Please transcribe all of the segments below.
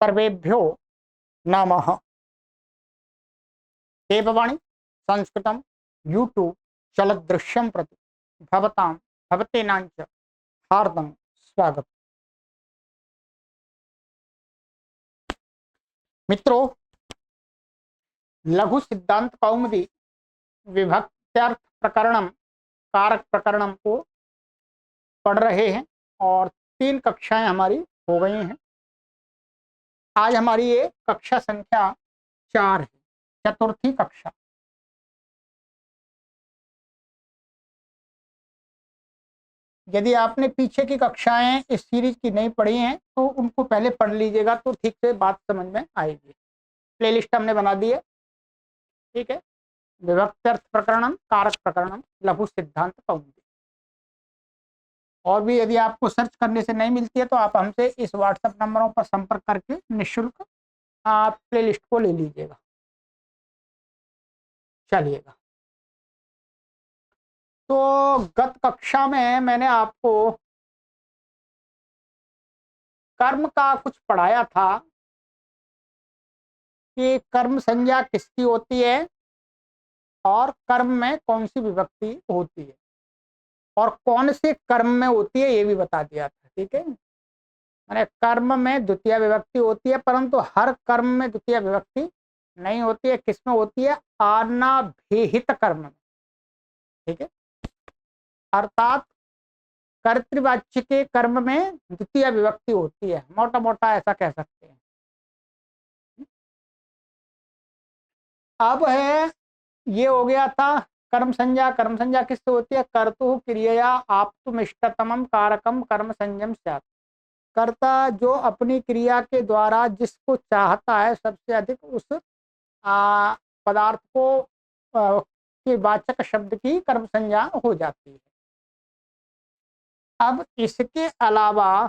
सर्वेभ्यो नमः। देववाणी संस्कृतं यूट्यूब चलदृश्यं प्रति भवतां भवतेनांच हार्दं स्वागत। मित्रों, लघु सिद्धांत कौमुदी विभक्त्यर्थ प्रकरणम कारक प्रकरणम को पढ़ रहे हैं और 3 कक्षाएं हमारी हो गई हैं। आज हमारी ये कक्षा संख्या 4 है, चतुर्थी कक्षा। यदि आपने पीछे की कक्षाएं इस सीरीज की नहीं पढ़ी हैं तो उनको पहले पढ़ लीजिएगा तो ठीक से बात समझ में आएगी। प्लेलिस्ट हमने बना दी है, ठीक है। विभक्त्यर्थ प्रकरणम कारक प्रकरणम लघु सिद्धांत कौमुदी। और भी यदि आपको सर्च करने से नहीं मिलती है तो आप हमसे इस व्हाट्सएप नंबरों पर संपर्क करके निःशुल्क आप प्लेलिस्ट को ले लीजिएगा। चलिएगा, तो गत कक्षा में मैंने आपको कर्म का कुछ पढ़ाया था कि कर्म संज्ञा किसकी होती है और कर्म में कौन सी विभक्ति होती है और कौन से कर्म में होती है ये भी बता दिया था, ठीक है। मैंने कर्म में द्वितीय विभक्ति होती है परंतु हर कर्म में द्वितीय विभक्ति नहीं होती है। किसमें होती है? अनाभिहित कर्म में, ठीक है। अर्थात कर्तृवाच्य के कर्म में द्वितीय विभक्ति होती है, मोटा मोटा ऐसा कह सकते हैं। अब है, ये हो गया था कर्म संज्ञा। कर्म संज्ञा किससे होती है? कर्तु क्रियया आप्तुम इष्टतमम कारकम कर्म संज्ञम स्यात्। कर्ता जो अपनी क्रिया के द्वारा जिसको चाहता है सबसे अधिक उस पदार्थ को के वाचक शब्द की कर्म संज्ञा हो जाती है। अब इसके अलावा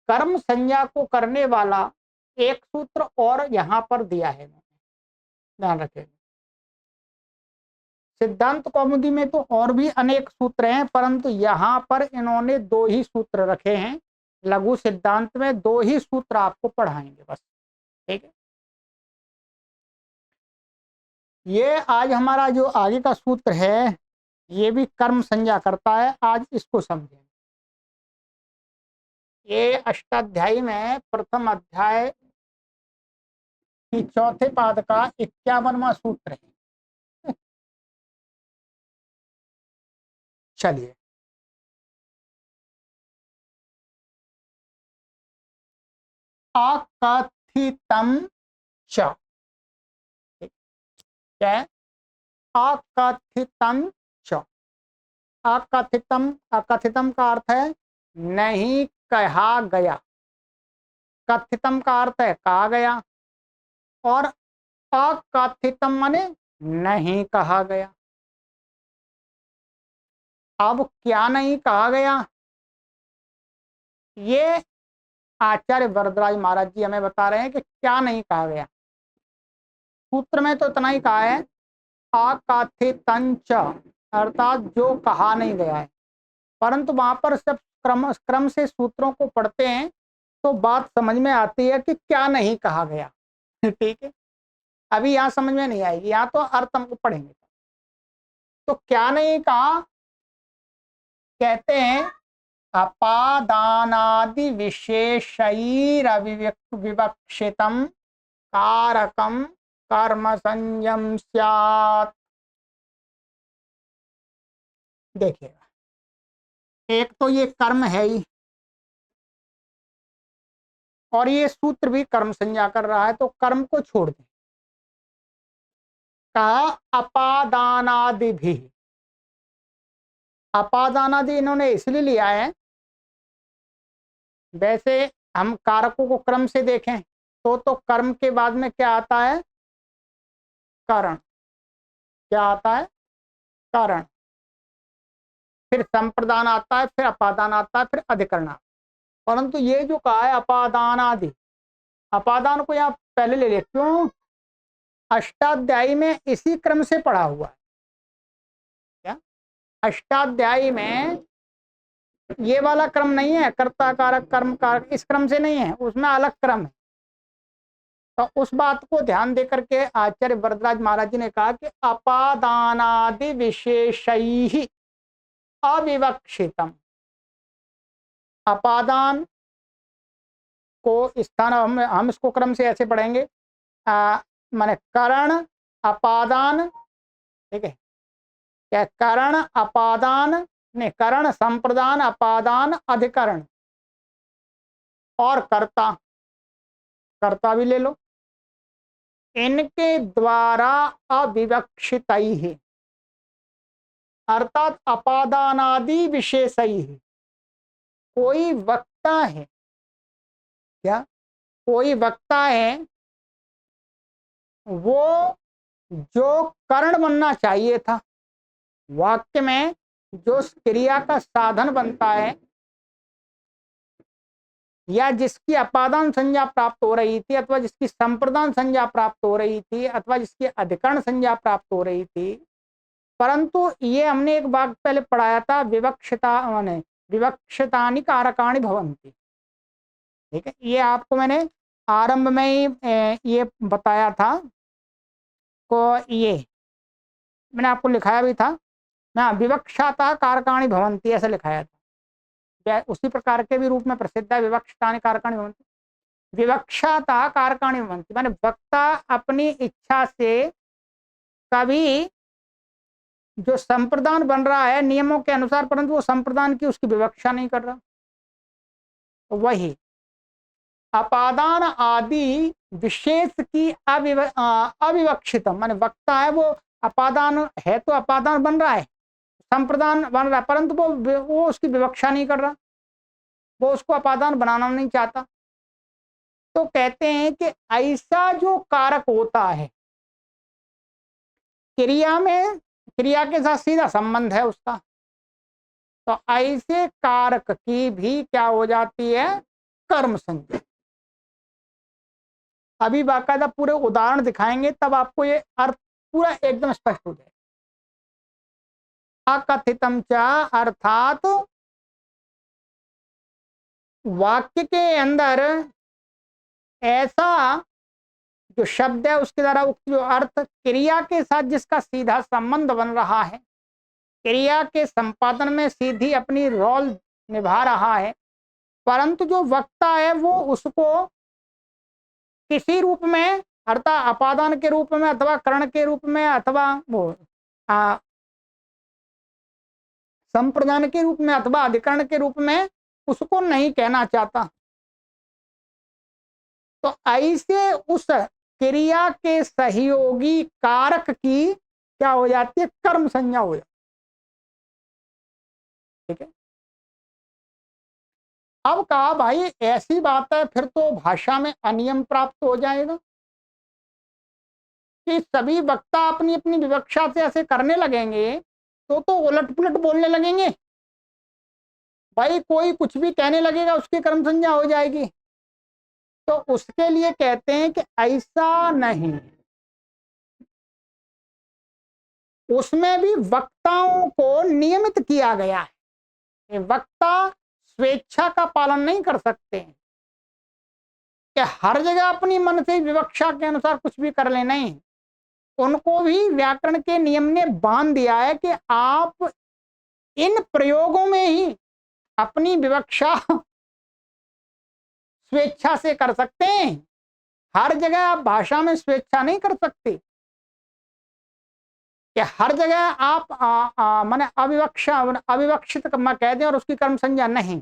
कर्म संज्ञा को करने वाला एक सूत्र और यहाँ पर दिया है, ध्यान रखें। सिद्धांत कौमुदी में तो और भी अनेक सूत्र हैं परंतु यहाँ पर इन्होंने 2 ही सूत्र रखे हैं। लघु सिद्धांत में 2 ही सूत्र आपको पढ़ाएंगे बस, ठीक है। ये आज हमारा जो आगे का सूत्र है ये भी कर्म संज्ञा करता है। आज इसको समझें। ये अष्टाध्यायी में प्रथम अध्याय की चौथे पाद का 51वां सूत्र है। चलिए, अकथितम च, क्या है? अकथितम च। अकथितम, अकथितम का अर्थ है नहीं कहा गया। कथितम का अर्थ है कहा गया और अकथितम माने नहीं कहा गया। अब क्या नहीं कहा गया ये आचार्य वरदराज महाराज जी हमें बता रहे हैं कि क्या नहीं कहा गया। सूत्र में तो इतना ही कहा है अकथितंच, अर्थात जो कहा नहीं गया है। परंतु वहां पर सब क्रम से सूत्रों को पढ़ते हैं तो बात समझ में आती है कि क्या नहीं कहा गया, ठीक है। अभी यहाँ समझ में नहीं आएगी, यहाँ तो अर्थ हमको पढ़ेंगे। तो क्या नहीं कहा, कहते हैं अपादानादि विशेषैर विवक्षितम कारकम कर्म संयम स्यात्। देखिएगा, एक तो ये कर्म है ही और ये सूत्र भी कर्म संज्ञा कर रहा है, तो कर्म को छोड़ दें। कहा अपादानादि भी। अपादानादि इन्होंने इसलिए लिया है, वैसे हम कारकों को क्रम से देखें तो कर्म के बाद में क्या आता है? कारण। क्या आता है? कारण। फिर संप्रदान आता है, फिर अपादान आता है, फिर अधिकरण। परंतु ये जो कहा है अपादानादि, अपादान को यहाँ पहले ले ले। क्यों? अष्टाध्यायी में इसी क्रम से पढ़ा हुआ है। क्या? अष्टाध्यायी में ये वाला क्रम नहीं है, कर्ता कारक कर्म कारक, इस क्रम से नहीं है, उसमें अलग क्रम है। तो उस बात को ध्यान देकर के आचार्य वरदराज महाराज जी ने कहा कि अपादानादि विशेषैहि अविवक्षितम। अपादान को स्थान, हम इसको क्रम से ऐसे पढ़ेंगे, माने करण अपादान, ठीक है, क्या करण अपादान ने, करण संप्रदान अपादान अधिकरण, और कर्ता, कर्ता भी ले लो, इनके द्वारा अविवक्षित ही, अर्थात अपादानादि विशेषई है। कोई वक्ता है, क्या कोई वक्ता है, वो जो करण बनना चाहिए था, वाक्य में जो क्रिया का साधन बनता है, या जिसकी अपादान संज्ञा प्राप्त हो रही थी, अथवा जिसकी संप्रदान संज्ञा प्राप्त हो रही थी, अथवा जिसकी अधिकरण संज्ञा प्राप्त हो रही थी, परंतु ये हमने एक भाग पहले पढ़ाया था, विवक्षता माने विवक्षतानि कारकाणि भवन्ति, ठीक है, ये आपको मैंने आरंभ में ही ये बताया था, को ये मैंने आपको लिखाया भी था ना, विवक्षता कारकाणि भवन्ति ऐसा लिखाया था। उसी प्रकार के भी रूप में प्रसिद्ध है, विवक्षतानि कारकाणि भवन्ति, विवक्षता कारकाणि भवन्ति, माने वक्ता अपनी इच्छा से कभी जो संप्रदान बन रहा है नियमों के अनुसार, परंतु वो संप्रदान की उसकी विवक्षा नहीं कर रहा, तो वही अपादान आदि विशेष की अविवक्षितम, माने वक्ता है वो अपादान है, तो अपादान बन रहा है, संप्रदान बन रहा है, परंतु वो उसकी विवक्षा नहीं कर रहा, वो उसको अपादान बनाना नहीं चाहता। तो कहते हैं कि ऐसा जो कारक होता है, क्रिया में, क्रिया के साथ सीधा संबंध है उसका, तो ऐसे कारक की भी क्या हो जाती है, कर्म संज्ञा। अभी बाकायदा पूरे उदाहरण दिखाएंगे, तब आपको ये अर्थ पूरा एकदम स्पष्ट हो जाए। अकथितम च, अर्थात वाक्य के अंदर ऐसा जो शब्द है उसके द्वारा उक्त जो अर्थ क्रिया के साथ जिसका सीधा संबंध बन रहा है, क्रिया के संपादन में सीधी अपनी रोल निभा रहा है, परंतु जो वक्ता है वो उसको किसी रूप में, अर्थात अपादान के रूप में, अथवा करण के रूप में, अथवा वो संप्रदान के रूप में, अथवा अधिकरण के रूप में उसको नहीं कहना चाहता। तो ऐसे उस क्रिया के सहयोगी कारक की क्या हो जाती है, कर्म संज्ञा हो जाती है, ठीक है। अब कहा भाई ऐसी बात है, फिर तो भाषा में अनियम प्राप्त हो जाएगा कि सभी वक्ता अपनी अपनी विवक्षा से ऐसे करने लगेंगे, तो उलट पुलट बोलने लगेंगे, भाई कोई कुछ भी कहने लगेगा उसकी कर्म संज्ञा हो जाएगी। तो उसके लिए कहते हैं कि ऐसा नहीं, उसमें भी वक्ताओं को नियमित किया गया है। वक्ता स्वेच्छा का पालन नहीं कर सकते कि हर जगह अपनी मन से विवक्षा के अनुसार कुछ भी कर ले, नहीं, उनको भी व्याकरण के नियम ने बांध दिया है कि आप इन प्रयोगों में ही अपनी विवक्षा स्वेच्छा से कर सकते हैं, हर जगह आप भाषा में स्वेच्छा नहीं कर सकते कि हर जगह आप माने अविवक्षित कह दें और उसकी कर्म संज्ञा नहीं।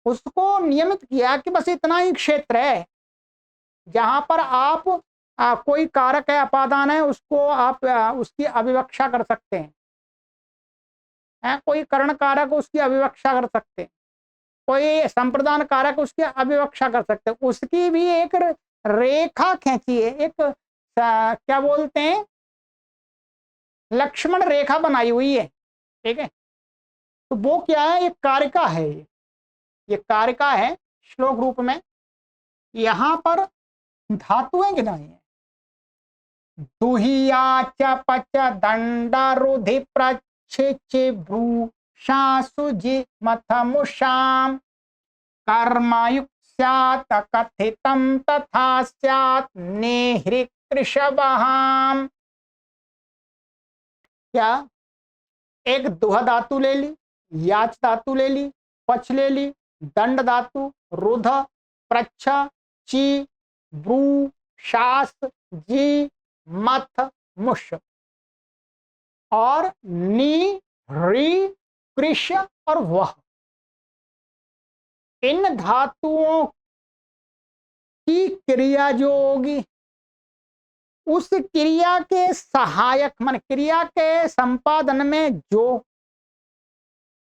उसको नियमित किया कि बस इतना ही क्षेत्र है जहां पर आप कोई कारक है, अपादान है, उसको आप उसकी अविवक्षा कर सकते हैं, कोई करण कारक उसकी अविवक्षा कर सकते हैं, कोई संप्रदान कारक उसकी अविवक्षा कर सकते हैं। उसकी भी एक रेखा खींची है, एक क्या बोलते हैं, लक्ष्मण रेखा बनाई हुई है, ठीक है। तो वो क्या है, एक कारिका है, ये कारिका है श्लोक रूप में। यहां पर धातुएं गिनाई है, दुहिया च पच दंड रुधि प्रच्छे भ्रू शासु जी मथमुषाम कर्मयुक्त स्यात् कथितम तथा स्यात् नेहृ कृषवहाम। क्या? एक दुह धातु ले ली, याच धातु ले ली, पच ले ली, दंड धातु, रुध, प्रच्छ, ची, ब्रू, शास, जी, मथ, मुष और नी, री, कृष और वह, इन धातुओं की क्रिया जो होगी उस क्रिया के सहायक मन क्रिया के संपादन में जो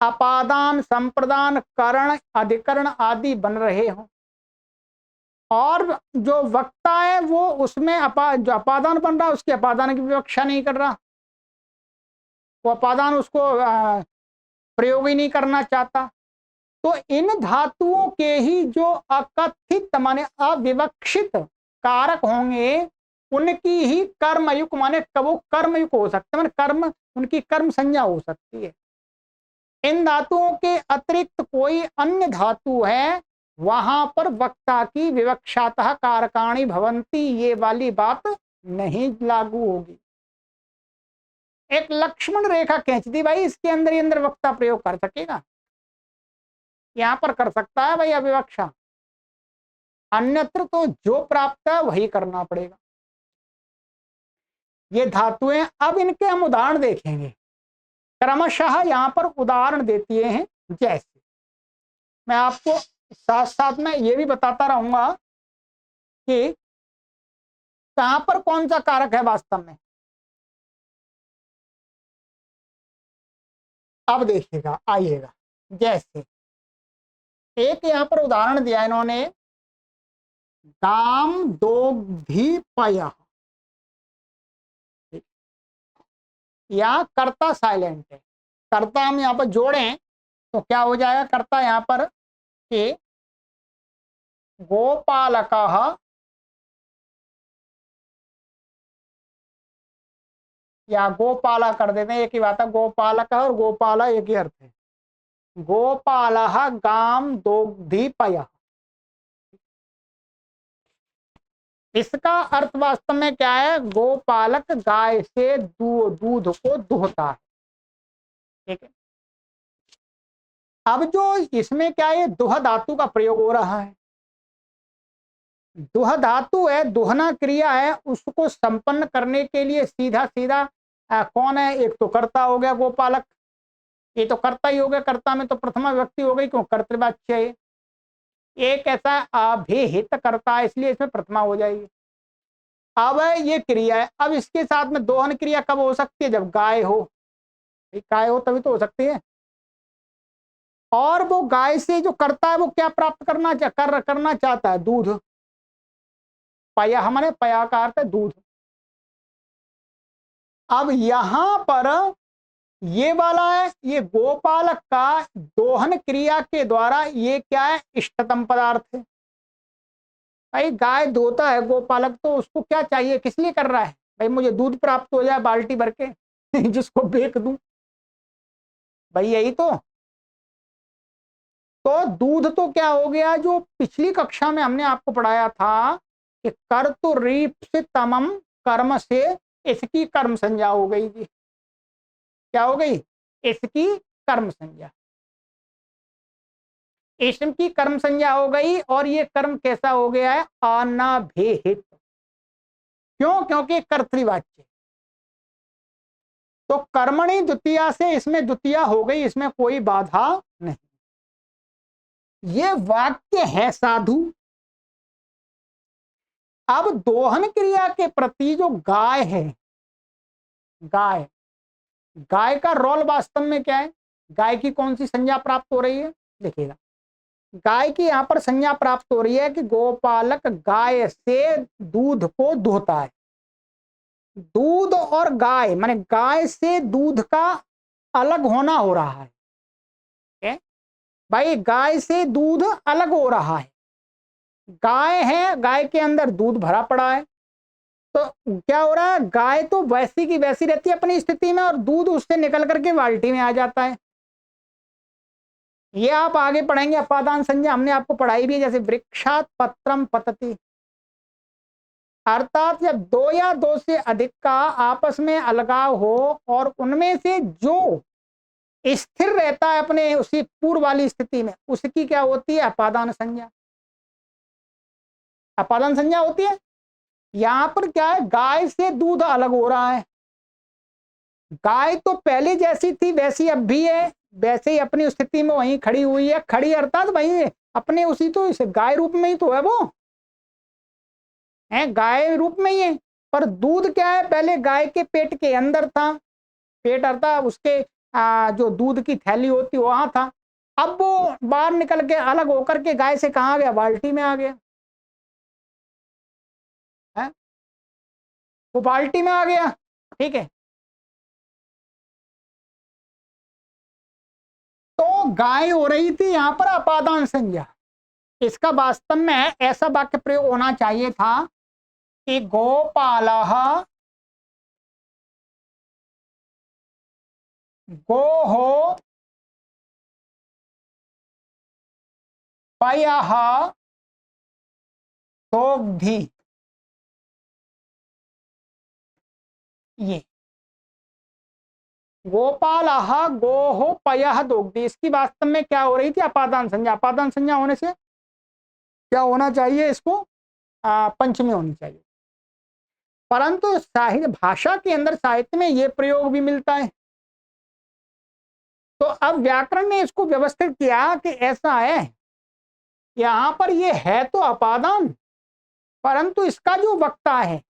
अपादान, संप्रदान, करण, अधिकरण आदि बन रहे हो और जो वक्ता है वो उसमें जो अपादान बन रहा है उसके अपादान की विवक्षा नहीं कर रहा, वो अपादान उसको प्रयोग ही नहीं करना चाहता। तो इन धातुओं के ही जो अकथित माने अविवक्षित कारक होंगे उनकी ही कर्मयुक्त माने वो कर्मयुक्त हो सकते हैं, माने कर्म उनकी कर्म संज्ञा हो सकती है। इन धातुओं के अतिरिक्त कोई अन्य धातु है वहां पर वक्ता की विवक्षातः कारकाणी भवंती ये वाली बात नहीं लागू होगी। एक लक्ष्मण रेखा खींच दी भाई, इसके अंदर ही अंदर वक्ता प्रयोग कर सकेगा, यहां पर कर सकता है भाई अविवक्षा, अन्यत्र तो जो प्राप्त है वही करना पड़ेगा। ये धातुएं अब इनके हम उदाहरण देखेंगे, क्रमशः यहां पर उदाहरण देती हैं। जैसे मैं आपको साथ साथ में ये भी बताता रहूंगा कि कहां पर कौन सा कारक है वास्तव में। अब देखिएगा, आइएगा, जैसे एक यहां पर उदाहरण दिया इन्होंने, गाम दोग्धीपय, यहां कर्ता साइलेंट है, कर्ता हम यहां पर जोड़ें तो क्या हो जाएगा, कर्ता यहां पर कि गोपालकः या गोपाला कर देते हैं, एक ही बात है, गोपालक और गोपाला एक ही अर्थ है। गोपालः गाम दोग्धीपय, इसका अर्थ वास्तव में क्या है, गोपालक गाय से दूध को दुहता है। ठीक है, अब जो इसमें क्या है, दुह धातु का प्रयोग हो रहा है, दुह धातु है, दुहना क्रिया है, उसको संपन्न करने के लिए सीधा सीधा कौन है, एक तो कर्ता हो गया गोपालक, ये तो कर्ता ही हो गया, कर्ता में तो प्रथमा विभक्ति हो गई, क्यों, कर्तृवाच्य है, एक ऐसा अभिहित करता है इसलिए इसमें प्रथमा हो जाएगी। अब ये क्रिया है, अब इसके साथ में दोहन क्रिया कब हो सकती है, जब गाय हो, गाय हो तभी तो हो सकती है। और वो गाय से जो करता है वो क्या प्राप्त करना चाहता है, दूध, पया माने पया का अर्थ है दूध। अब यहां पर ये वाला है, ये गोपालक का दोहन क्रिया के द्वारा ये क्या है, इष्टतम पदार्थ है। भाई गाय दोता है गोपालक, तो उसको क्या चाहिए, किस लिए कर रहा है, भाई मुझे दूध प्राप्त हो जाए बाल्टी भर के जिसको बेच दूं, भाई यही तो दूध तो क्या हो गया, जो पिछली कक्षा में हमने आपको पढ़ाया था कि कर्तुरीप्सितमं कर्म से इसकी कर्म संज्ञा हो गई जी, क्या हो गई, इसकी कर्म संज्ञा, इसम की कर्म संज्ञा हो गई, और ये कर्म कैसा हो गया है, अनाभिहित, क्यों, क्योंकि कर्तृवाच्य, तो कर्मणि द्वितीया से इसमें द्वितीया हो गई, इसमें कोई बाधा नहीं। ये वाक्य है साधु। अब दोहन क्रिया के प्रति जो गाय है, गाय, गाय का रोल वास्तव में क्या है, गाय की कौन सी संज्ञा प्राप्त हो रही है, देखिएगा, गाय की यहां पर संज्ञा प्राप्त हो रही है कि गोपालक गाय से दूध को दुहता है। दूध और गाय माने गाय से दूध का अलग होना हो रहा है, भाई गाय से दूध अलग हो रहा है, गाय है, गाय के अंदर दूध भरा पड़ा है, तो क्या हो रहा है, गाय तो वैसी की वैसी रहती है अपनी स्थिति में, और दूध उससे निकल करके बाल्टी में आ जाता है, ये आप आगे पढ़ेंगे, अपादान संज्ञा हमने आपको पढ़ाई भी है, जैसे वृक्षात पत्रम पतति, अर्थात जब दो या दो से अधिक का आपस में अलगाव हो और उनमें से जो स्थिर रहता है अपने उसी पूर्व वाली स्थिति में, उसकी क्या होती है? अपादान संज्ञा। अपादान संज्ञा होती है। यहां पर क्या है, गाय से दूध अलग हो रहा है, गाय तो पहले जैसी थी वैसी अब भी है, वैसे ही अपनी स्थिति में वहीं खड़ी हुई है, खड़ी अर्थात वही अपने उसी, तो इस गाय रूप में ही तो है, वो है गाय रूप में ही है। पर दूध क्या है, पहले गाय के पेट के अंदर था, पेट अर्थात उसके जो दूध की थैली होती वहां था, अब वो बाहर निकल के अलग होकर के गाय से कहाँ आ गया, बाल्टी में आ गया है, वो बाल्टी में आ गया। ठीक है, तो गाय हो रही थी यहां पर अपादान संज्ञा। इसका वास्तव में ऐसा वाक्य प्रयोग होना चाहिए था कि गोपालः गोः पयः दोग्धी। ये गोपालः गोः पयः दोग्धी, इसकी वास्तव में क्या हो रही थी, अपादान संज्ञा। अपादान संज्ञा होने से क्या होना चाहिए, इसको पंचमी होनी चाहिए। परंतु साहित्य भाषा के अंदर, साहित्य में ये प्रयोग भी मिलता है। तो अब व्याकरण ने इसको व्यवस्थित किया कि ऐसा है, यहां पर ये है तो अपादान, परंतु इसका जो वक्ता है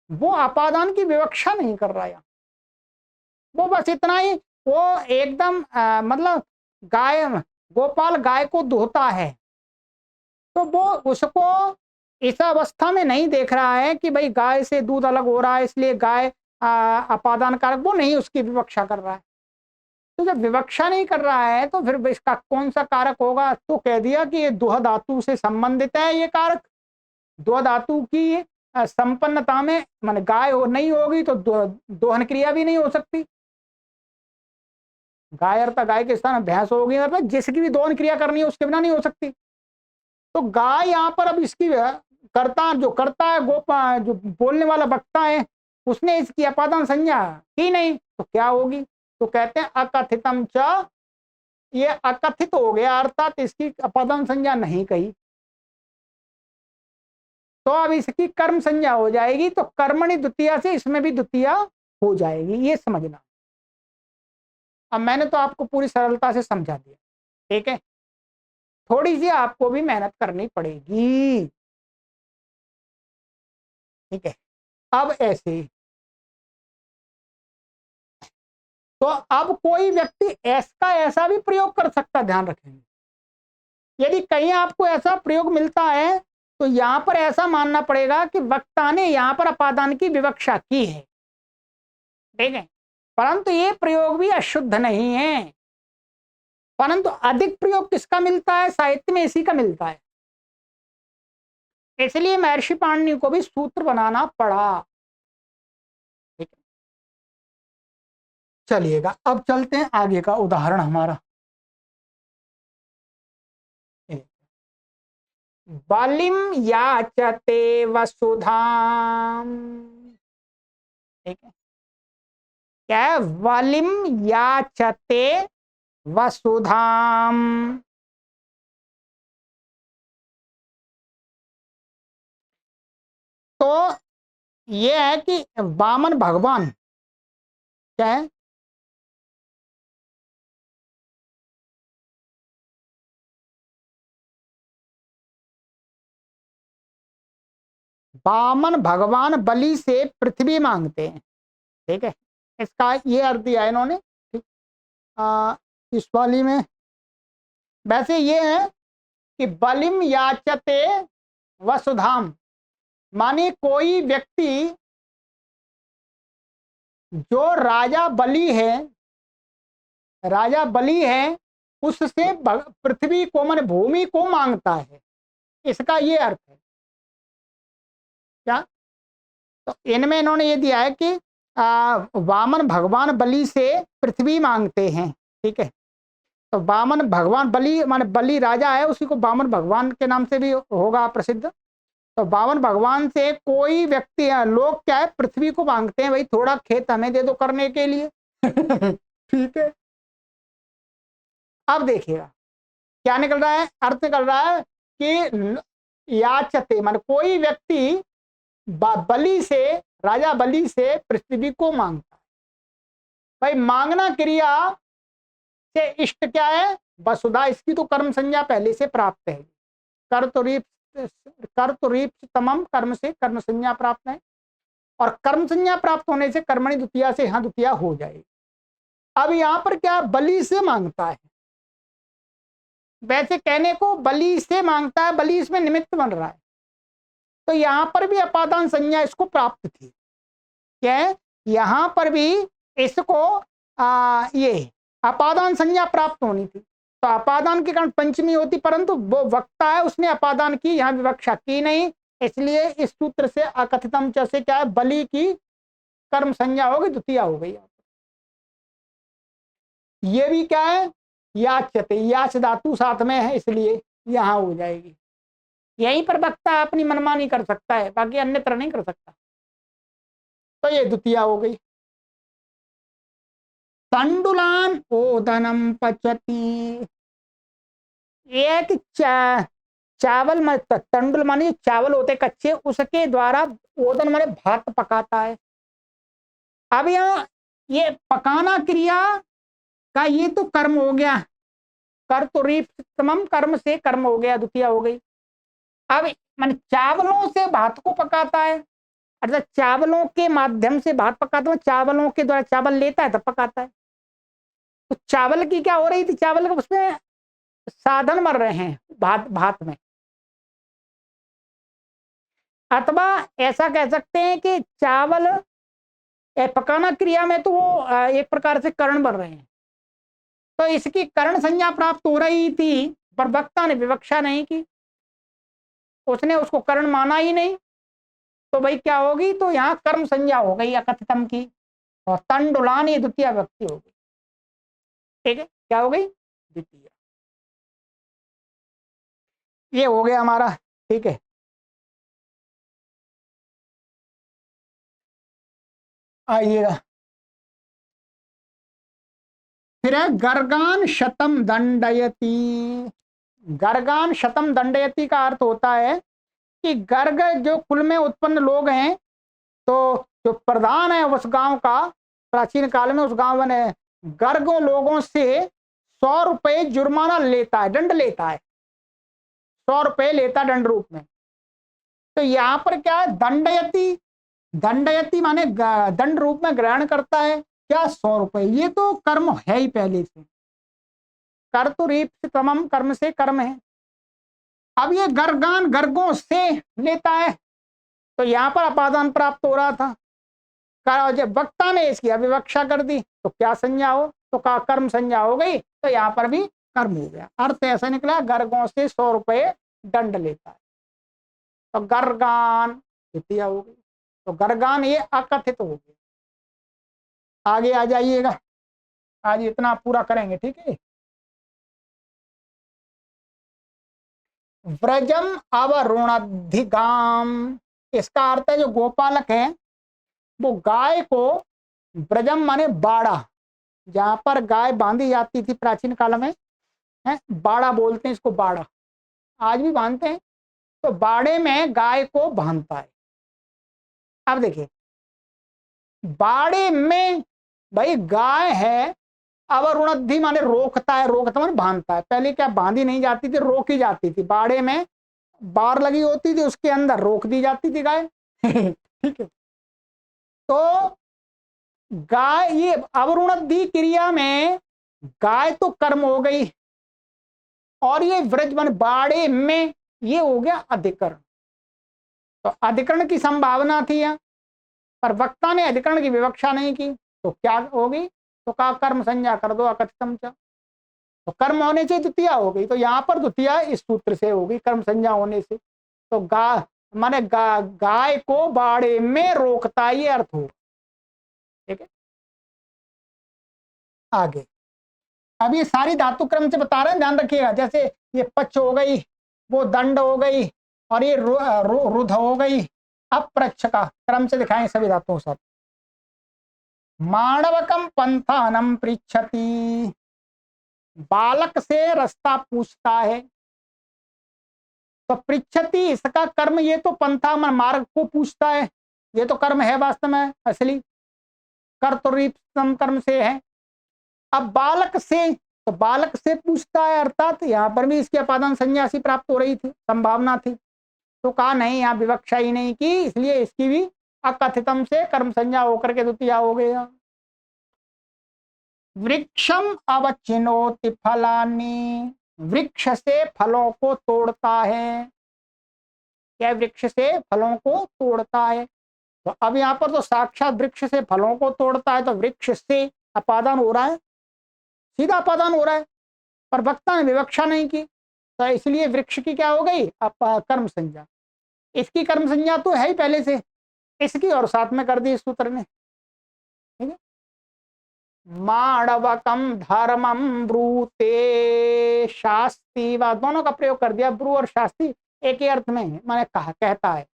वो अपादान की विवक्षा नहीं कर रहा है, वो बस इतना ही, वो एकदम मतलब गाय, गोपाल गाय को दुहता है, तो वो उसको इस अवस्था में नहीं देख रहा है कि भाई गाय से दूध अलग हो रहा है इसलिए गाय अपादान कारक, वो नहीं उसकी विवक्षा कर रहा है। तो जब विवक्षा नहीं कर रहा है तो फिर इसका कौन सा कारक होगा, तो कह दिया कि ये दुह धातु से संबंधित है ये कारक। दुह धातु की संपन्नता में मान गाय नहीं होगी तो दोहन क्रिया भी नहीं हो सकती, गाय अर्थात गाय के स्थान भैंस होगी, अर्थात जिसकी भी दोहन क्रिया करनी है उसके बिना नहीं हो सकती। तो गाय यहाँ पर अब इसकी कर्ता जो करता है, गोपा जो बोलने वाला वक्ता है, उसने इसकी अपादान संज्ञा की नहीं, तो क्या होगी, तो कहते हैं अकथितम च, ये अकथित हो गया, अर्थात इसकी अपादान संज्ञा नहीं कही, तो अब इसकी कर्म संज्ञा हो जाएगी, तो कर्मणि द्वितीया से इसमें भी द्वितीया हो जाएगी, ये समझना। अब मैंने तो आपको पूरी सरलता से समझा दिया, ठीक है, थोड़ी सी आपको भी मेहनत करनी पड़ेगी, ठीक है। अब ऐसे, तो अब कोई व्यक्ति ऐसा ऐसा भी प्रयोग कर सकता, ध्यान रखेंगे, यदि कहीं आपको ऐसा प्रयोग मिलता है तो यहां पर ऐसा मानना पड़ेगा कि वक्ता ने यहां पर अपादान की विवक्षा की है, ठीक है, परंतु ये प्रयोग भी अशुद्ध नहीं है, परंतु अधिक प्रयोग किसका मिलता है, साहित्य में इसी का मिलता है, इसलिए महर्षि पाणिनि को भी सूत्र बनाना पड़ा, ठीक है। चलिएगा अब चलते हैं आगे का उदाहरण हमारा, बालिम याचते वसुधाम, ठीक है, क्या है, वालिम याचते वसुधाम, तो ये है कि वामन भगवान क्या है, वामन भगवान बलि से पृथ्वी मांगते हैं, ठीक है, इसका ये अर्थ दिया है इन्होंने, ठीक। इस वाली में वैसे ये है कि बलिम याचते वसुधाम, माने कोई व्यक्ति जो राजा बलि है, राजा बलि है, उससे पृथ्वी को माने भूमि को मांगता है, इसका ये अर्थ है क्या। तो इनमें इन्होंने ये दिया है कि वामन भगवान बलि से पृथ्वी मांगते हैं, ठीक है, तो वामन भगवान, बलि माने बलि राजा है, उसी को वामन भगवान के नाम से भी होगा प्रसिद्ध। तो वामन भगवान से कोई व्यक्ति, लोग क्या है, पृथ्वी को मांगते हैं, भाई थोड़ा खेत हमें दे दो करने के लिए। ठीक है, अब देखिएगा क्या निकल रहा है, अर्थ निकल रहा है कि याचते मान कोई व्यक्ति बलि से, राजा बलि से पृथ्वी को मांगता है। भाई मांगना क्रिया से इष्ट क्या है, वसुधा, इसकी तो कर्म संज्ञा पहले से प्राप्त है। कर्तरीप्सितमम, कर्म से कर्म संज्ञा प्राप्त है, और कर्म संज्ञा प्राप्त होने से कर्मणि द्वितीया से यहां द्वितीया हो जाएगी। अब यहां पर क्या बलि से मांगता है, वैसे कहने को बलि से मांगता है, बलि इसमें निमित्त बन रहा है, तो यहां पर भी अपादान संज्ञा इसको प्राप्त थी। क्या है, यहां पर भी इसको ये अपादान संज्ञा प्राप्त होनी थी। तो अपादान के कारण पंचमी होती, परंतु वो वक्ता है उसने अपादान की यहां विवक्षा की नहीं, इसलिए इस सूत्र से अकथितम च से क्या है, बलि की कर्म संज्ञा हो गई, द्वितीया हो गई। ये भी क्या है, याचते, याच धातु साथ में है इसलिए यहां हो जाएगी। यहीं पर वक्ता अपनी मनमानी कर सकता है, बाकी अन्यत्र नहीं कर सकता। तो ये द्वितीया हो गई। तंडुलान ओदनम पचती, एक चावल तंडुल माने चावल होते कच्चे, उसके द्वारा ओदन माने भात पकाता है। अब यहाँ ये पकाना क्रिया का ये तो कर्म हो गया, कर तो रीप्तमम, कर्म से कर्म हो गया, द्वितीया हो गई। अब मान चावलों से भात को पकाता है, अर्थात चावलों के माध्यम से भात पकाता है, चावलों के द्वारा चावल लेता है तब पकाता है। तो चावल की क्या हो रही थी, चावल का उसमें साधन मर रहे हैं भात में, अथवा ऐसा कह सकते हैं कि चावल पकाना क्रिया में तो वो एक प्रकार से कर्ण बन रहे हैं, तो इसकी कर्ण संज्ञा प्राप्त हो रही थी, पर वक्ता ने विवक्षा नहीं की, उसने उसको कर्ण माना ही नहीं, तो भाई क्या होगी, तो यहाँ कर्म संज्ञा हो गई अकथितम की, और तंडुलान ये द्वितीय व्यक्ति हो गई। ठीक है, क्या हो गई, द्वितीय। ये हो गया हमारा। ठीक है, आइएगा फिर है गर्गान शतम दंडयति। गर्गान शतम दंडयति का अर्थ होता है कि गर्ग जो कुल में उत्पन्न लोग हैं, तो जो प्रधान है उस गांव का, प्राचीन काल में उस गांव ने गर्गों लोगों से 100 रुपए जुर्माना लेता है, दंड लेता है, 100 रुपए लेता दंड रूप में। तो यहाँ पर क्या है, दंडयति, दंडयति माने दंड रूप में ग्रहण करता है क्या, 100 रुपए। ये तो कर्म है ही पहले से, कर तो रीप्सितमम, कर्म से कर्म है। अब ये गर्गान गर्गों से लेता है, तो यहाँ पर अपादान प्राप्त हो रहा था, जब वक्ता ने इसकी अविवक्षा कर दी तो क्या संज्ञा हो, तो का कर्म संज्ञा हो गई, तो यहाँ पर भी कर्म हो गया। अर्थ ऐसा निकला, गर्गों से 100 रुपए दंड लेता है, तो गर्गान द्वितीय हो गई, तो गर्गान ये अकथित हो गया। आगे आ जाइएगा, आज इतना पूरा करेंगे। ठीक है, व्रजम अवरुणधिगाम, इसका अर्थ है जो गोपालक है वो गाय को, ब्रजम माने बाड़ा, जहां पर गाय बांधी जाती थी प्राचीन काल में, है बाड़ा बोलते हैं इसको, बाड़ा आज भी बांधते हैं, तो बाड़े में गाय को बांधता है। अब देखिए बाड़े में भाई गाय है, अवरुणधि माने रोकता है, रोकता माने बांधता है। पहले क्या बांधी नहीं जाती थी, रोकी जाती थी, बाड़े में बार लगी होती थी, उसके अंदर रोक दी जाती थी गाय। ठीक है, तो गाय ये अवरुणधि क्रिया में गाय तो कर्म हो गई, और ये व्रज मन बाड़े में ये हो गया अधिकरण। तो अधिकरण की संभावना थी यहाँ, पर वक्ता ने अधिकरण की विवक्षा नहीं की, तो क्या होगी, तो का कर्म संज्ञा कर दो अकथितम च, तो कर्म होने से द्वितीया हो गई, तो यहाँ पर द्वितीया इस सूत्र से होगी, कर्म संज्ञा होने से। तो माने गाय को बाड़े में रोकता, ये अर्थ हो। ठीक है, आगे अब ये सारी धातु क्रम से बता रहे हैं, ध्यान रखिएगा। जैसे ये पच हो गई, वो दंड हो गई, और ये रुध हो गई। अब प्रच्छ का क्रम से दिखाएं सभी धातुओं सब। माणवकम पंथानम पृच्छति, बालक से रास्ता पूछता है। तो पृच्छति इसका कर्म, ये तो पंथा मार्ग को पूछता है, ये तो कर्म है वास्तव में, असली कर्तृत्व कर्म से है। अब बालक से, तो बालक से पूछता है, अर्थात यहाँ पर भी इसकी अपादान संज्ञा सी प्राप्त हो रही थी, संभावना थी। तो कहा नहीं, यहाँ विवक्षा ही नहीं की, इसलिए इसकी भी अकथितम से कर्म संज्ञा होकर के द्वितीया हो गया। वृक्षम अवचिनोति फलानि, वृक्ष से फलों को तोड़ता है। क्या वृक्ष से फलों को तोड़ता है? तो अब यहाँ पर तो साक्षात वृक्ष से फलों को तोड़ता है, तो वृक्ष से अपादान हो रहा है, सीधा अपादान हो रहा है, पर वक्ता ने विवक्षा नहीं की, तो इसलिए वृक्ष की क्या हो गई? कर्म संज्ञा। इसकी कर्म संज्ञा तो है ही पहले से, इसकी और साथ में कर दी इस सूत्र ने। ठीक है। माणवकम धर्मम ब्रूते शास्ति, व दोनों का प्रयोग कर दिया, ब्रू और शास्ति एक ही अर्थ में है, मैंने कहा कहता है।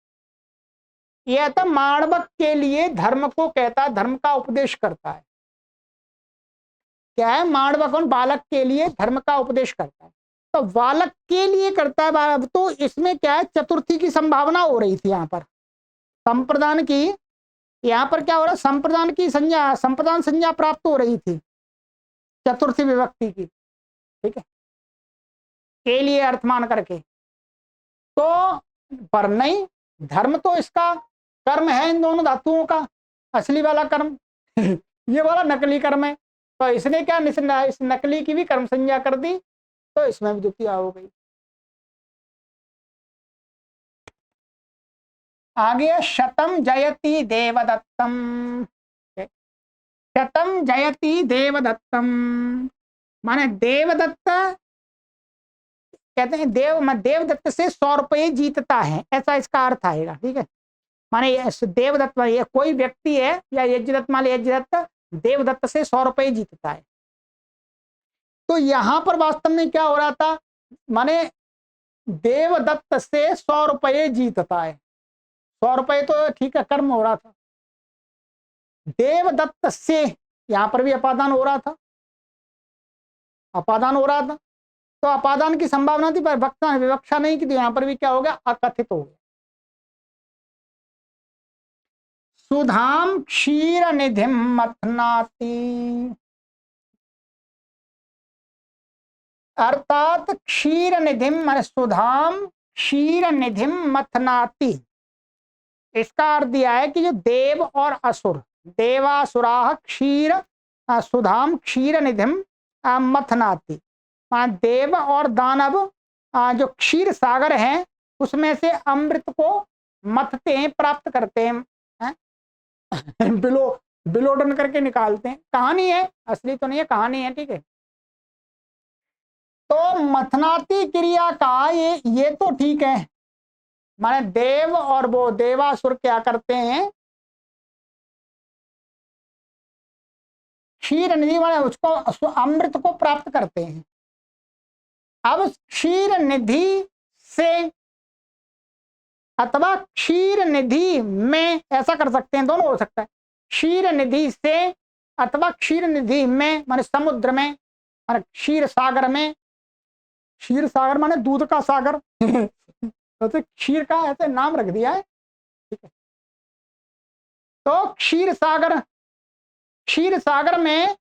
यह तो माणवक के लिए धर्म को कहता है, धर्म का उपदेश करता है। क्या है? माणवक बालक के लिए धर्म का उपदेश करता है, तो बालक के लिए करता है। तो इसमें क्या है? चतुर्थी की संभावना हो रही थी यहाँ पर, संप्रदान की। यहाँ पर क्या हो रहा है? संप्रदान की संज्ञा, संप्रदान संज्ञा प्राप्त हो रही थी चतुर्थी विभक्ति की। ठीक है, के लिए अर्थ मान करके। तो पर नहीं, धर्म तो इसका कर्म है, इन दोनों धातुओं का असली वाला कर्म ये वाला नकली कर्म है। तो इसने क्या, इस नकली की भी कर्म संज्ञा कर दी, तो इसमें भी द्वितीया हो गई। आगे शतम जयति देवदत्तम, शतम जयति देवदत्तम माने देवदत्त कहते हैं, देवदत्त से 100 रुपये जीतता है, ऐसा इसका अर्थ आएगा। ठीक है, माने देवदत्त, ये कोई व्यक्ति है या यज्ञदत्त, मान यज्ञदत्त देवदत्त से 100 रुपये जीतता है। तो यहां पर वास्तव में क्या हो रहा था? माने देवदत्त से 100 रुपये जीतता है। 100 रुपये तो ठीक है, कर्म हो रहा था। देवदत्त से यहां पर भी अपादान हो रहा था, अपादान हो रहा था। तो अपादान की संभावना थी, पर वक्ता ने विवक्षा नहीं की, तो यहां पर भी क्या हो गया? अकथित हो गया। सुधाम क्षीर निधिम मथनाति, अर्थात क्षीर निधिम माने सुधाम क्षीर निधिम मथनाति। इसका अर्थ दिया है कि जो देव और असुर, देवासुरा क्षीर सुधाम क्षीर निधिम मथनाति, देव और दानव जो क्षीर सागर हैं उसमें से अमृत को मथते हैं, प्राप्त करते हैं, बिलोडन करके निकालते हैं। कहानी है, असली तो नहीं है, कहानी है। ठीक है, तो मथनाती क्रिया का ये तो ठीक है, माने देव और वो देवासुर क्या करते हैं? क्षीर निधि माने उसको अमृत को प्राप्त करते हैं। अब क्षीर निधि से अथवा क्षीर निधि में, ऐसा कर सकते हैं, दोनों हो सकता है। क्षीर निधि से अथवा क्षीर निधि में माने समुद्र में, माने क्षीर सागर में। क्षीर सागर माने दूध का सागर तो क्षीर का ऐसे नाम रख दिया है। ठीक है, तो क्षीर सागर में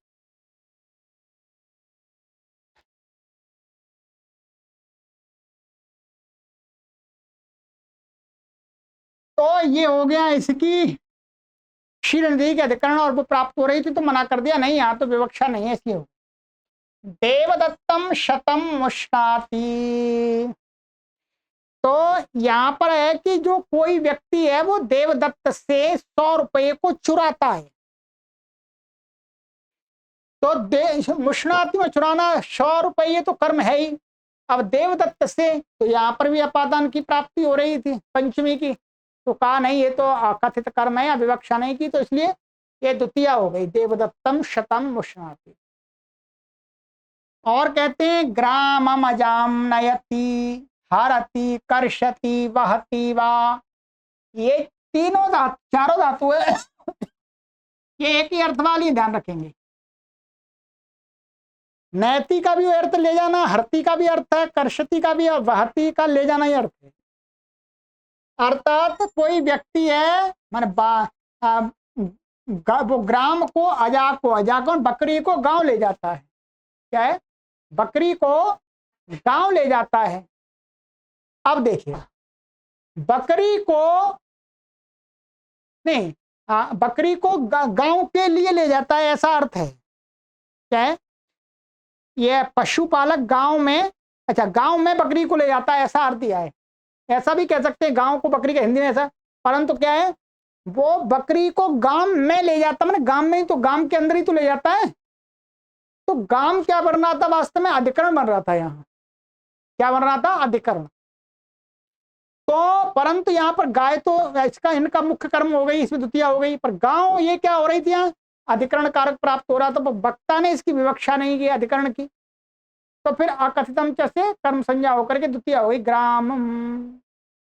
तो ये हो गया इसकी क्षीर नदी के अधिकरण, और वो प्राप्त हो रही थी तो मना कर दिया, नहीं यहाँ तो विवक्षा नहीं है, इसलिए देवदत्तम शतम मुष्णाति। तो यहाँ पर है कि जो कोई व्यक्ति है वो देवदत्त से 100 रुपये को चुराता है। तो मुष्णाति में चुराना, 100 रुपये तो कर्म है ही। अब देवदत्त से, तो यहाँ पर भी अपादान की प्राप्ति हो रही थी पंचमी की, तो कहा नहीं ये तो अकथित कर्म है, या विवक्षा नहीं की, तो इसलिए ये द्वितीया हो गई। देवदत्तम शतम मुष्णाति। और कहते हैं ग्रामम अजाम नयति, हरति, कर्षति, वहति वा। ये तीनों धातु, चारों धातु है ये एक ही अर्थ वाली, ध्यान रखेंगे। नैति का भी अर्थ ले जाना, हरती का भी अर्थ है, कर्षति का भी, और वहती का ले जाना ही अर्थ है। अर्थात कोई व्यक्ति है, माने वो ग्राम को, अजा को बकरी को गांव ले जाता है। क्या है? बकरी को गांव ले जाता है। अब देखिए, बकरी को नहीं, बकरी को गांव के लिए ले जाता है, ऐसा अर्थ है। क्या है? ये पशुपालक गांव में, अच्छा गांव में बकरी को ले जाता है, ऐसा अर्थ दिया है। ऐसा भी कह सकते हैं, गांव को बकरी का हिंदी में ऐसा, परंतु क्या है, वो बकरी को गांव में ले जाता, मैंने गांव में ही तो, गांव के अंदर ही तो ले जाता है। तो गांव क्या बन रहा था वास्तव में? अधिकरण बन रहा था। यहाँ क्या बन रहा था? अधिकरण। तो परंतु यहाँ पर गाय तो इसका, इनका मुख्य कर्म हो गई, इसमें द्वितीय हो गई, पर गांव ये क्या हो रही थी? यहाँ अधिकरण कारक प्राप्त हो रहा था, तो वक्ता ने इसकी विवक्षा नहीं की अधिकरण की, तो फिर अकथितम च से कर्म संज्ञा होकर के द्वितीय हो गई ग्राम।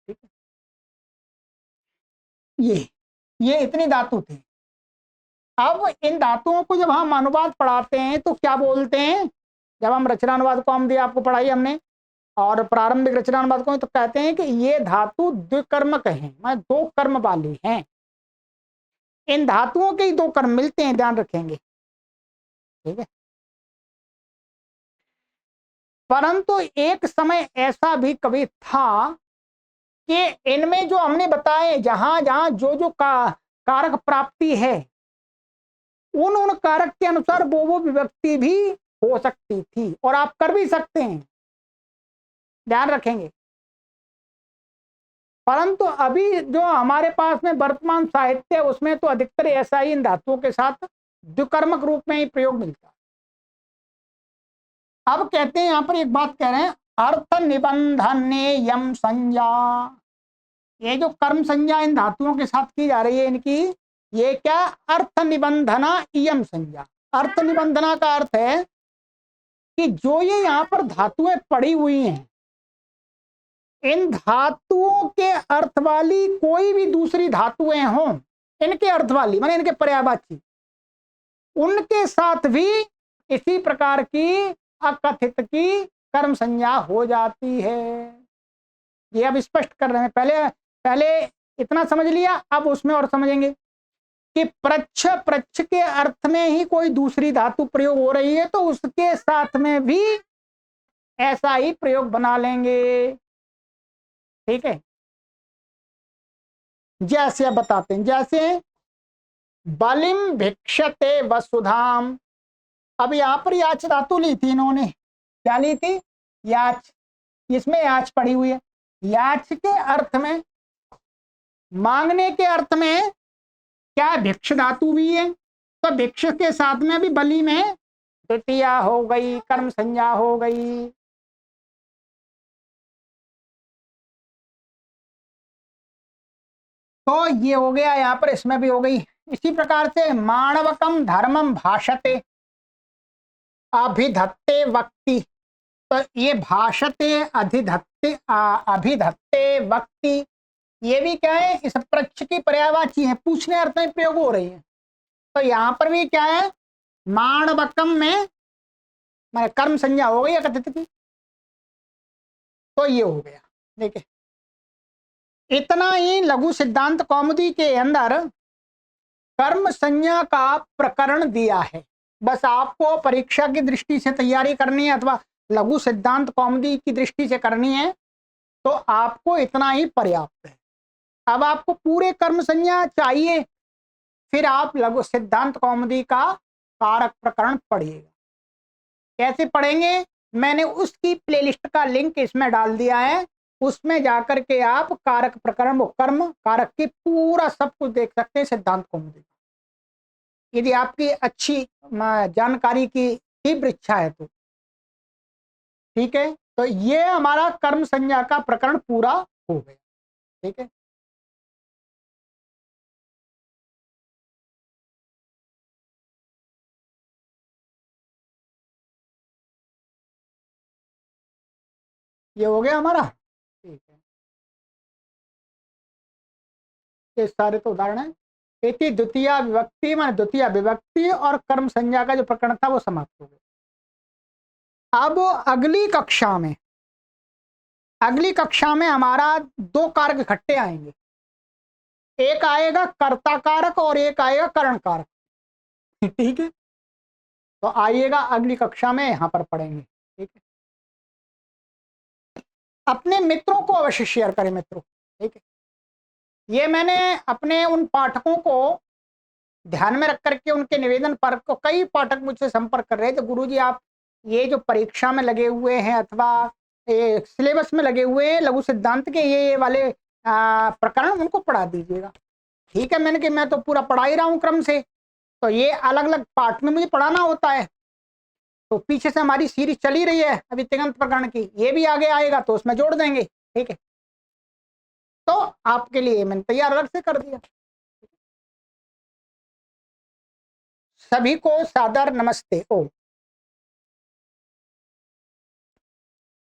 ठीक है, ये इतनी धातु थी। अब इन धातुओं को जब हम अनुवाद पढ़ाते हैं तो क्या बोलते हैं? जब हम रचनानुवाद को हम दिया, आपको पढ़ाई हमने, और प्रारंभिक रचनानुवाद को, तो कहते हैं कि ये धातु द्विकर्मक हैं, मतलब दो कर्म वाली हैं। इन धातुओं के ही दो कर्म मिलते हैं, ध्यान रखेंगे। ठीक है, परंतु एक समय ऐसा भी कभी था कि इनमें जो हमने बताए, जहां जहां जो जो कारक प्राप्ति है, उन कारक के अनुसार वो विभक्ति भी हो सकती थी, और आप कर भी सकते हैं, ध्यान रखेंगे। परंतु अभी जो हमारे पास में वर्तमान साहित्य है, उसमें तो अधिकतर ऐसा ही इन धातुओं के साथ द्विकर्मक रूप में ही प्रयोग मिलता है। अब कहते हैं, यहां पर एक बात कह रहे हैं, अर्थ निबंधन यम संज्ञा। ये जो कर्म संज्ञा इन धातुओं के साथ की जा रही है, इनकी ये क्या? अर्थ निबंधना इयम संज्ञा। अर्थ निबंधना का अर्थ है कि जो ये यहाँ पर धातुएं पड़ी हुई हैं, इन धातुओं के अर्थ वाली कोई भी दूसरी धातुएं हों, इनके अर्थ वाली माने इनके पर्यायवाची, उनके साथ भी इसी प्रकार की अकथित की कर्म संज्ञा हो जाती है। ये अब स्पष्ट कर रहे हैं। पहले पहले इतना समझ लिया, अब उसमें और समझेंगे कि प्रच्छ, प्रच्छ के अर्थ में ही कोई दूसरी धातु प्रयोग हो रही है, तो उसके साथ में भी ऐसा ही प्रयोग बना लेंगे। ठीक है, जैसे अब बताते हैं, जैसे बलिम भिक्षते वसुधाम। अब यहां पर याच धातु ली थी इन्होंने, क्या ली थी? याच। इसमें याच पड़ी हुई है। याच के अर्थ में, मांगने के अर्थ में क्या? भिक्ष धातु भी है, तो भिक्ष के साथ में भी बलि में तृतीया हो गई, कर्म संज्ञा हो गई। तो ये हो गया, यहां पर इसमें भी हो गई। इसी प्रकार से माणवकम धर्मम भाषते अभिधत्ते वक्ति, तो ये भाषते, अधिधत्ते, अभिधत्ते वक्ति, ये भी क्या है? इस प्रच्छ की पर्यायवाची है, पूछने अर्थ में प्रयोग हो रही है। तो यहां पर भी क्या है? माणवकम में मैं कर्म संज्ञा हो गई अकथित की, तो ये हो गया। देखिए, इतना ही लघु सिद्धांत कौमुदी के अंदर कर्म संज्ञा का प्रकरण दिया है। बस आपको परीक्षा की दृष्टि से तैयारी करनी है, अथवा लघु सिद्धांत कौमुदी की दृष्टि से करनी है, तो आपको इतना ही पर्याप्त है। अब आपको पूरे कर्म संज्ञा चाहिए, फिर आप लघु सिद्धांत कौमुदी का कारक प्रकरण पढ़िएगा। कैसे पढ़ेंगे? मैंने उसकी प्लेलिस्ट का लिंक इसमें डाल दिया है, उसमें जाकर के आप कारक प्रकरण, वो कर्म कारक की पूरा सब कुछ देख सकते हैं सिद्धांत कौमुदी। यदि आपकी अच्छी जानकारी की तीव्र इच्छा है तो ठीक है। तो ये हमारा कर्म संज्ञा का प्रकरण पूरा हो गया। ठीक है। ये हो गया हमारा। ठीक है, ये सारे तो उदाहरण है। इति द्वितीय विभक्ति मान द्वितीय विभक्ति और कर्म संज्ञा का जो प्रकरण था वो समाप्त हो गया। अब अगली कक्षा में हमारा दो कारक इकट्ठे आएंगे, एक आएगा कर्ता कारक और एक आएगा करण कारक। ठीक है, तो आइएगा अगली कक्षा में यहां पर पढ़ेंगे। ठीक है, अपने मित्रों को अवश्य शेयर करें मित्रों। ठीक है, ये मैंने अपने उन पाठकों को ध्यान में रख करके उनके निवेदन पर को कई पाठक मुझसे संपर्क कर रहे थे, गुरुजी आप ये जो परीक्षा में लगे हुए हैं अथवा सिलेबस में लगे हुए हैं लघु सिद्धांत के ये वाले प्रकरण उनको पढ़ा दीजिएगा। ठीक है, मैंने कि मैं तो पूरा पढ़ा ही रहा हूँ क्रम से, तो ये अलग अलग पार्ट में मुझे पढ़ाना होता है। तो पीछे से हमारी सीरीज चली रही है अभी तिङंत प्रकरण की, ये भी आगे आएगा तो उसमें जोड़ देंगे। ठीक है, तो आपके लिए मैंने तैयार अलग से कर दिया। सभी को सादर नमस्ते। ओ